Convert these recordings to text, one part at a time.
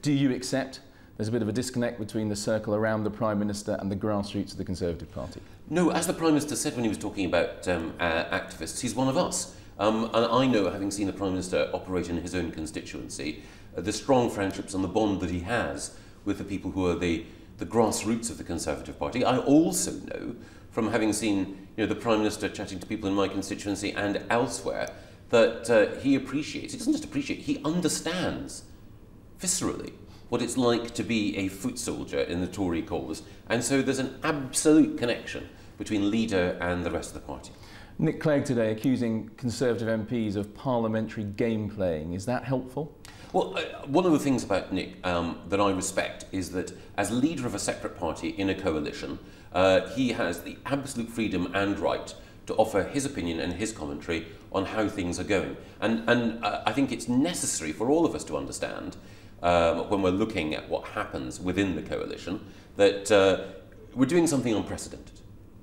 Do you accept there's a bit of a disconnect between the circle around the Prime Minister and the grassroots of the Conservative Party? No, as the Prime Minister said when he was talking about activists, he's one of us. And I know, having seen the Prime Minister operate in his own constituency, the strong friendships and the bond that he has with the people who are the grassroots of the Conservative Party. I also know, from having seen the Prime Minister chatting to people in my constituency and elsewhere, that he appreciates, he doesn't just appreciate, he understands viscerally what it's like to be a foot soldier in the Tory cause. And so there's an absolute connection between leader and the rest of the party. Nick Clegg today accusing Conservative MPs of parliamentary game playing. Is that helpful? Well, one of the things about Nick that I respect is that as leader of a separate party in a coalition, he has the absolute freedom and right to offer his opinion and his commentary on how things are going. And I think it's necessary for all of us to understand, when we're looking at what happens within the coalition, that we're doing something unprecedented.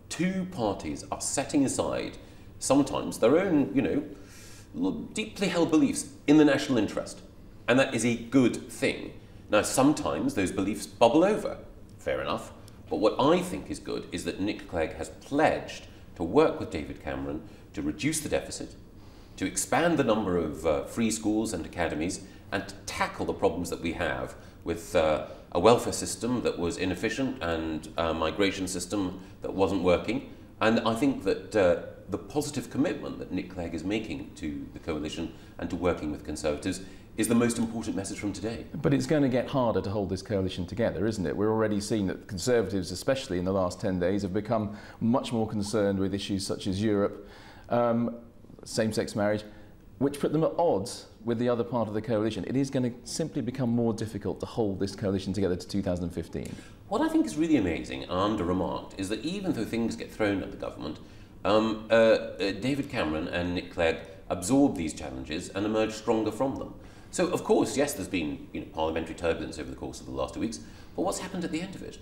Two parties are setting aside sometimes their own, deeply held beliefs in the national interest. And that is a good thing. Now, sometimes those beliefs bubble over. Fair enough. But what I think is good is that Nick Clegg has pledged to work with David Cameron to reduce the deficit, to expand the number of free schools and academies, and to tackle the problems that we have with a welfare system that was inefficient and a migration system that wasn't working. And I think that the positive commitment that Nick Clegg is making to the coalition and to working with Conservatives is the most important message from today. But it's going to get harder to hold this coalition together, isn't it? We're already seeing that Conservatives, especially in the last 10 days, have become much more concerned with issues such as Europe, same-sex marriage, which put them at odds with the other part of the coalition. It is going to simply become more difficult to hold this coalition together to 2015. What I think is really amazing and under-remarked is that even though things get thrown at the government, David Cameron and Nick Clegg absorb these challenges and emerge stronger from them. So, of course, yes, there's been parliamentary turbulence over the course of the last 2 weeks, but what's happened at the end of it?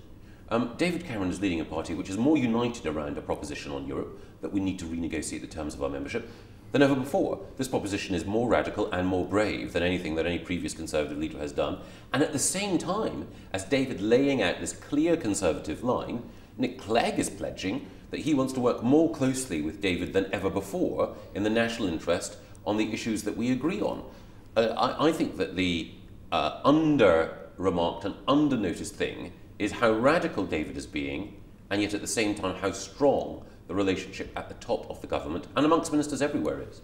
David Cameron is leading a party which is more united around a proposition on Europe, that we need to renegotiate the terms of our membership, than ever before. This proposition is more radical and more brave than anything that any previous Conservative leader has done. And at the same time, as David laying out this clear Conservative line, Nick Clegg is pledging that he wants to work more closely with David than ever before in the national interest on the issues that we agree on. I think that the under-remarked and under-noticed thing is how radical David is being, and yet at the same time how strong the relationship at the top of the government and amongst ministers everywhere is.